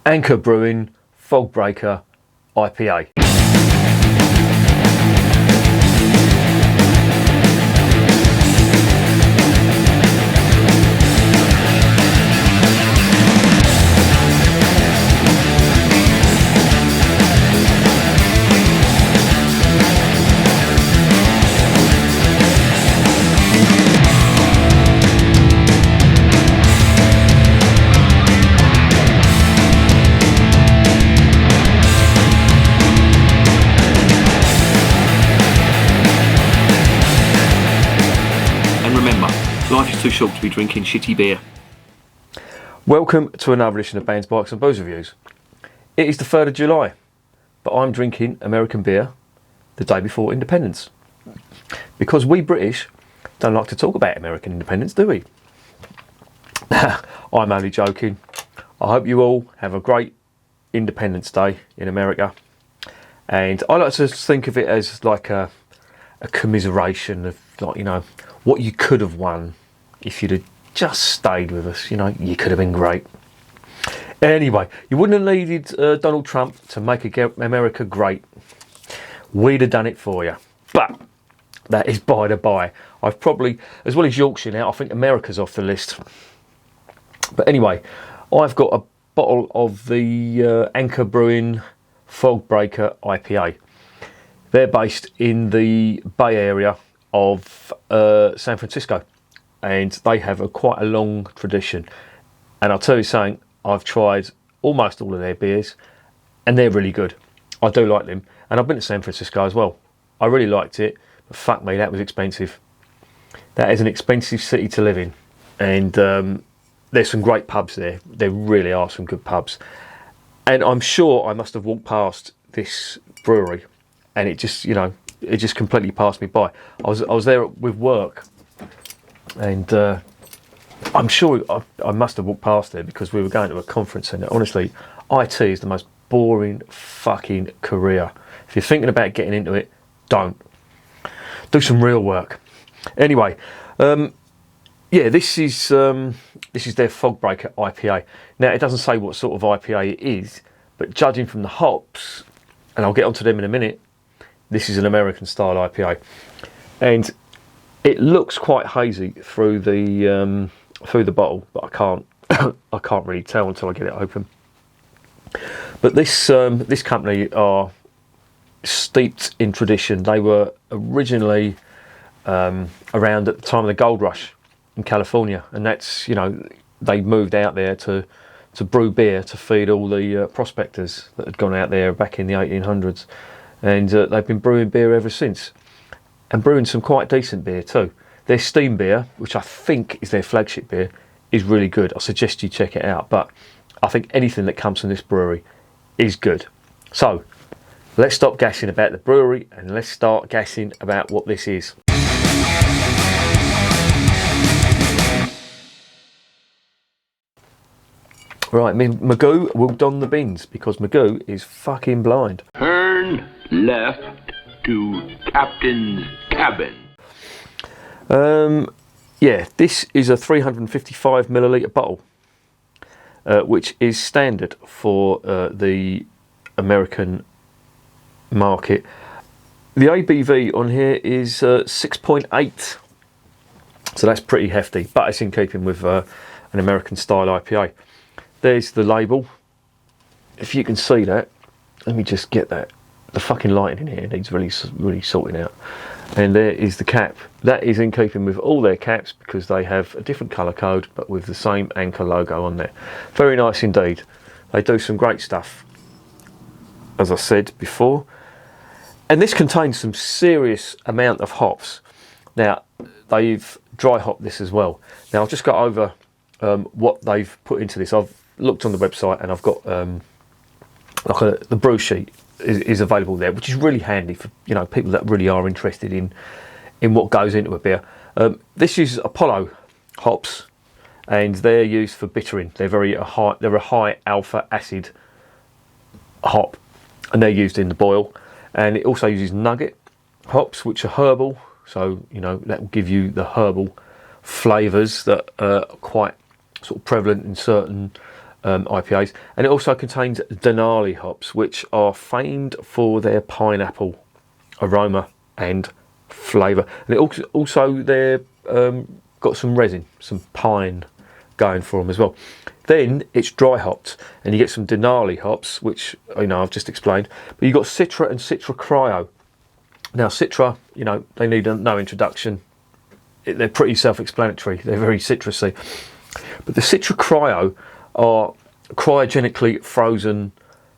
Anchor Brewing Fog Breaker IPA. Life is too short to be drinking shitty beer. Welcome to another edition of Bands, Bikes and Booze Reviews. It is the 3rd of July, but I'm drinking American beer the day before Independence. Because we British don't like to talk about American independence, do we? I'm only joking. I hope you all have a great Independence Day in America. And I like to think of it as like a commiseration of, like, you know, what you could have won if you'd have just stayed with us. You know, you could have been great. Anyway, you wouldn't have needed Donald Trump to make America great. We'd have done it for you. But that is by the by. I've probably, as well as Yorkshire now, I think America's off the list. But anyway, I've got a bottle of the Anchor Brewing Fog Breaker IPA. They're based in the Bay Area of San Francisco, and they have quite a long tradition. And I'll tell you something, I've tried almost all of their beers and they're really good. I do like them, and I've been to San Francisco as well. I really liked it, but fuck me, that was expensive. That is an expensive city to live in, and there's some great pubs there. There really are some good pubs, and I'm sure I must have walked past this brewery and it just, you know, it just completely passed me by. I was there with work, and I'm sure I must have walked past there because we were going to a conference centre. Honestly, IT is the most boring fucking career. If you're thinking about getting into it, don't. Do some real work. Anyway, yeah, this is their Fog Breaker IPA. Now, it doesn't say what sort of IPA it is, but judging from the hops, and I'll get onto them in a minute, this is an American style IPA, and it looks quite hazy through the bottle, but I can't really tell until I get it open. But this company are steeped in tradition. They were originally around at the time of the gold rush in California, and that's, you know, they moved out there to brew beer to feed all the prospectors that had gone out there back in the 1800s. And they've been brewing beer ever since, and brewing some quite decent beer too. Their steam beer, which I think is their flagship beer, is really good. I suggest you check it out, but I think anything that comes from this brewery is good. So let's stop gassing about the brewery and let's start gassing about what this is. Right, Magoo will don the bins because Magoo is fucking blind. Turn left to Captain's cabin. Yeah, this is a 355ml bottle, which is standard for the American market. The ABV on here is 6.8, so that's pretty hefty, but it's in keeping with an American style IPA. There's the label. If you can see that, let me just get that. The fucking lighting in here needs really sorting out. And there is the cap. That is in keeping with all their caps because they have a different colour code but with the same Anchor logo on there. Very nice indeed. They do some great stuff, as I said before. And this contains some serious amount of hops. Now, they've dry hopped this as well. Now, I've just got over what they've put into this. I've looked on the website and I've got the brew sheet is available there, which is really handy for, you know, people that really are interested in what goes into a beer. This is Apollo hops, and they're used for bittering. They're a high alpha acid hop, and they're used in the boil. And it also uses nugget hops, which are herbal, so, you know, that will give you the herbal flavours that are quite sort of prevalent in certain IPAs, and it also contains Denali hops, which are famed for their pineapple aroma and flavour. And it also they're got some resin, some pine going for them as well. Then it's dry hopped, and you get some Denali hops, which I've just explained. But you've got Citra and Citra Cryo. Now Citra, they need no introduction. They're pretty self-explanatory. They're very citrusy. But the Citra Cryo are cryogenically frozen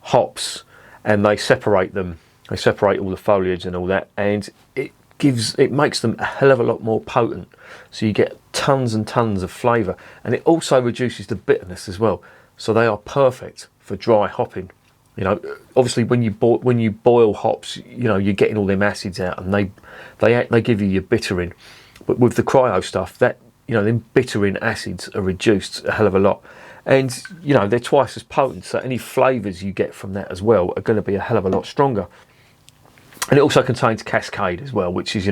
hops, and they separate them. They separate all the foliage and all that, and it makes them a hell of a lot more potent. So you get tons and tons of flavour, and it also reduces the bitterness as well. So they are perfect for dry hopping. Obviously when you boil hops, you're getting all them acids out, and they give you your bittering. But with the cryo stuff, that them bittering acids are reduced a hell of a lot, and they're twice as potent. So any flavours you get from that as well are going to be a hell of a lot stronger. And it also contains Cascade as well, which is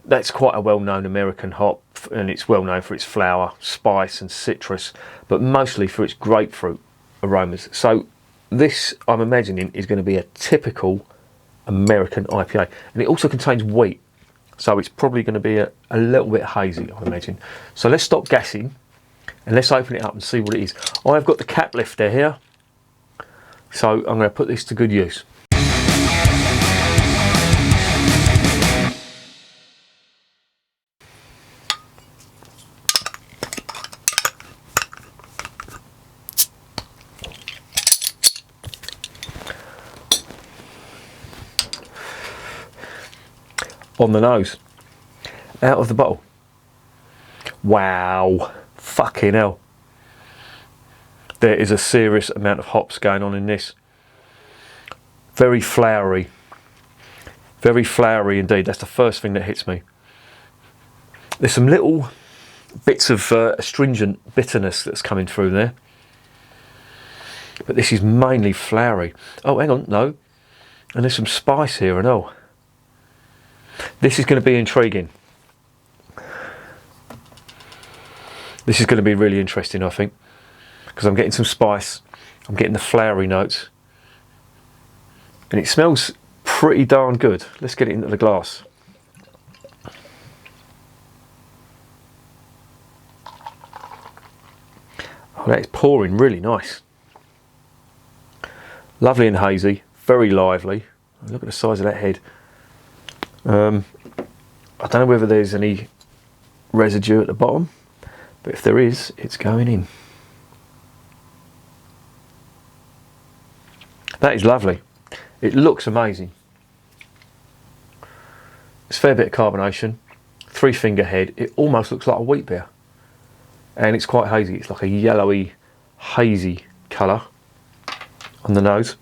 that's quite a well-known American hop, and it's well known for its flower, spice, and citrus, but mostly for its grapefruit aromas. So this, I'm imagining, is going to be a typical American IPA, and it also contains wheat. So it's probably going to be a little bit hazy, I imagine. So let's stop gassing and let's open it up and see what it is. I've got the cap lifter here, so I'm going to put this to good use. On the nose, out of the bottle. Wow, fucking hell. There is a serious amount of hops going on in this. Very flowery indeed. That's the first thing that hits me. There's some little bits of astringent bitterness that's coming through there, but this is mainly flowery. Oh, hang on, no, and there's some spice here and all. This is going to be intriguing. This is going to be really interesting, I think, because I'm getting some spice, I'm getting the flowery notes, and it smells pretty darn good. Let's get it into the glass. Oh, that is pouring really nice. Lovely and hazy, very lively. Look at the size of that head. I don't know whether there's any residue at the bottom, but if there is, it's going in. That is lovely. It looks amazing. It's a fair bit of carbonation, 3-finger head. It almost looks like a wheat beer, and it's quite hazy. It's like a yellowy, hazy colour on the nose.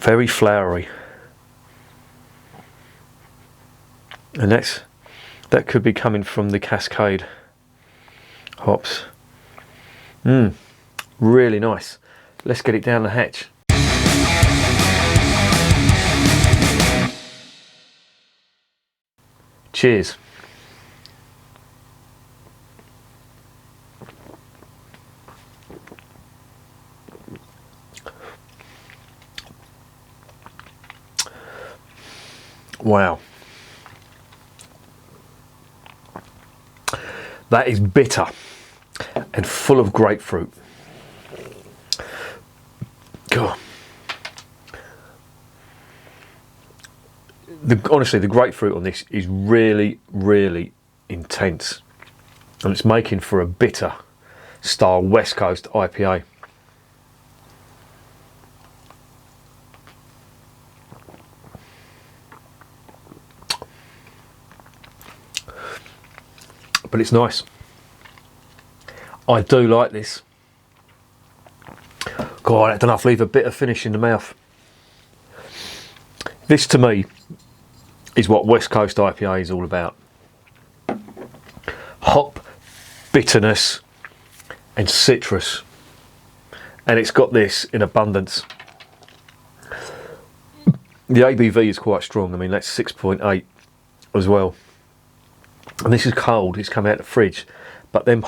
Very flowery, and that could be coming from the Cascade hops. Really nice. Let's get it down the hatch. Cheers. Wow, that is bitter and full of grapefruit. God. Honestly, the grapefruit on this is really, really intense, and it's making for a bitter style West Coast IPA. But it's nice. I do like this. God, that doesn't leave a bitter finish in the mouth. This to me is what West Coast IPA is all about. Hop, bitterness and citrus. And it's got this in abundance. The ABV is quite strong. I mean, that's 6.8 as well. and this is cold, it's come out of the fridge, but them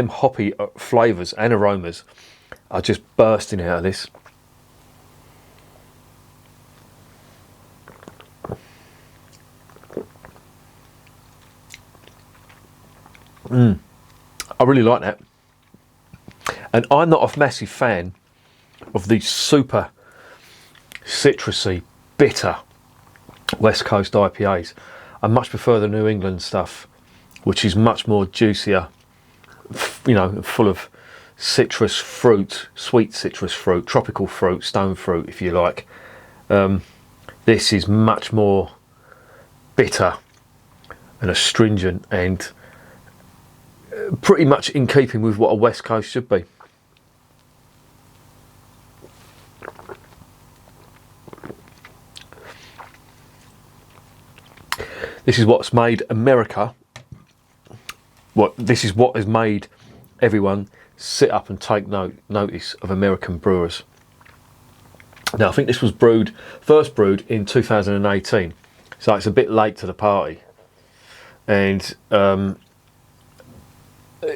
hoppy flavours and aromas are just bursting out of this. I really like that. And I'm not a massive fan of these super citrusy, bitter West Coast IPAs. I much prefer the New England stuff, which is much more juicier, you know, full of citrus fruit, sweet citrus fruit, tropical fruit, stone fruit, if you like. This is much more bitter and astringent, and pretty much in keeping with what a West Coast should be. This is what's made America. This is what has made everyone sit up and take notice of American brewers. Now, I think this was first brewed in 2018, so it's a bit late to the party. And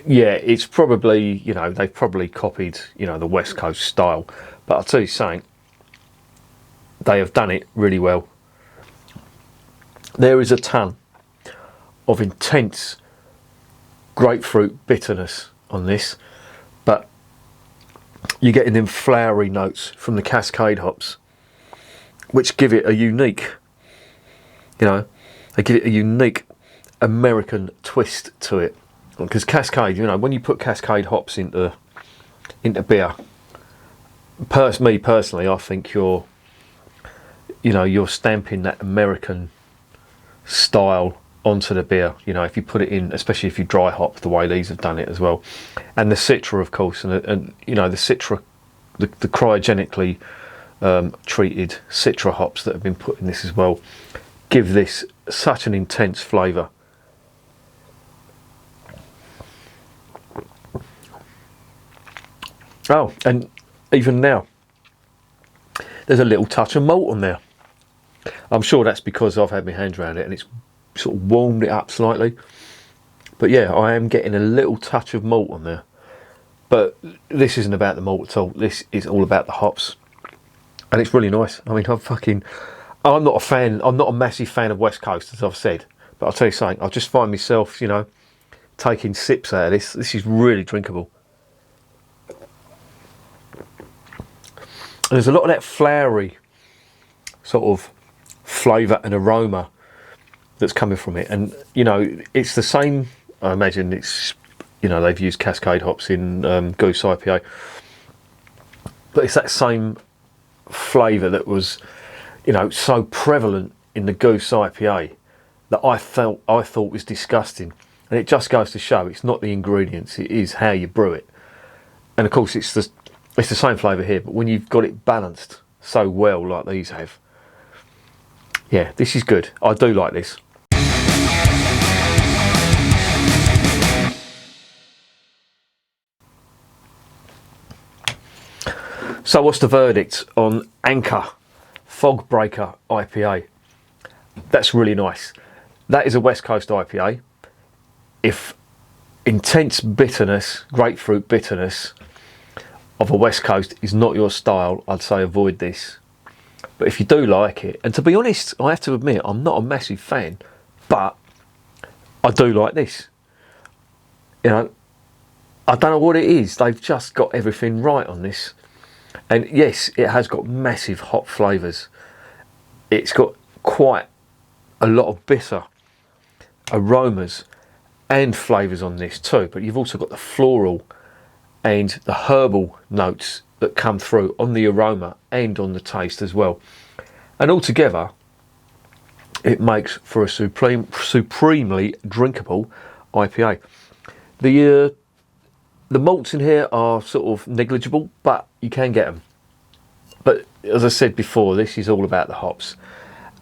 yeah, it's probably, you know, they've probably copied, you know, the West Coast style. But I'll tell you something, they have done it really well. There is a ton of intense grapefruit bitterness on this, but you're getting them flowery notes from the Cascade hops, which give it a unique, you know, they give it a unique American twist to it. Because Cascade, you know, when you put Cascade hops into beer, me personally, I think you're stamping that American style onto the beer. You know, if you put it in, especially if you dry hop the way these have done it as well, and the Citra, of course, and you know, the Citra, the cryogenically treated Citra hops that have been put in this as well, give this such an intense flavour. Oh, and even now, there's a little touch of malt on there. I'm sure that's because I've had my hands around it and it's sort of warmed it up slightly. But yeah, I am getting a little touch of malt on there. But this isn't about the malt at all. This is all about the hops. And it's really nice. I mean, I'm not a massive fan of West Coast, as I've said. But I'll tell you something, I just find myself, you know, taking sips out of this. This is really drinkable. And there's a lot of that flowery sort of flavour and aroma that's coming from it, and you know, it's the same. I imagine it's, you know, they've used Cascade hops in Goose IPA, but it's that same flavour that was, you know, so prevalent in the Goose IPA that I thought was disgusting. And it just goes to show it's not the ingredients, it is how you brew it. And of course, it's the same flavour here, but when you've got it balanced so well like these have, yeah, this is good. I do like this. So what's the verdict on Anchor Fogbreaker IPA? That's really nice. That is a West Coast IPA. If intense bitterness, grapefruit bitterness of a West Coast is not your style, I'd say avoid this. But if you do like it, and to be honest, I have to admit, I'm not a massive fan, but I do like this. You know, I don't know what it is. They've just got everything right on this. And yes, it has got massive hop flavours. It's got quite a lot of bitter aromas and flavours on this too. But you've also got the floral and the herbal notes that come through on the aroma and on the taste as well. And altogether, it makes for a supremely drinkable IPA. The malts in here are sort of negligible, but you can get them. But as I said before, this is all about the hops,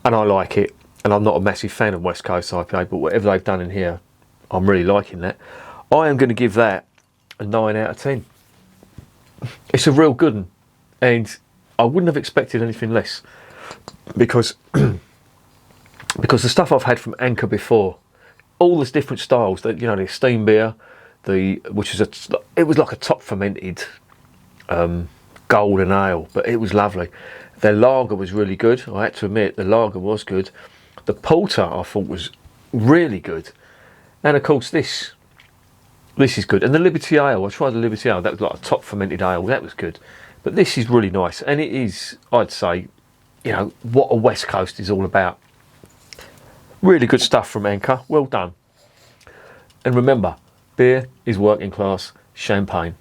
and I like it. And I'm not a massive fan of West Coast IPA, but whatever they've done in here, I'm really liking that. I am going to give that a 9 out of 10. It's a real good one, and I wouldn't have expected anything less, because the stuff I've had from Anchor before, all these different styles. That, you know, the steam beer, which is it was like a top fermented golden ale, but it was lovely. Their lager was really good. I had to admit, the lager was good. The porter I thought was really good, and of course this is good. And the Liberty Ale, I tried the Liberty Ale. That was like a top fermented ale. That was good. But this is really nice, and it is, I'd say, you know, what a West Coast is all about. Really good stuff from Anchor. Well done. And remember, beer is working class champagne.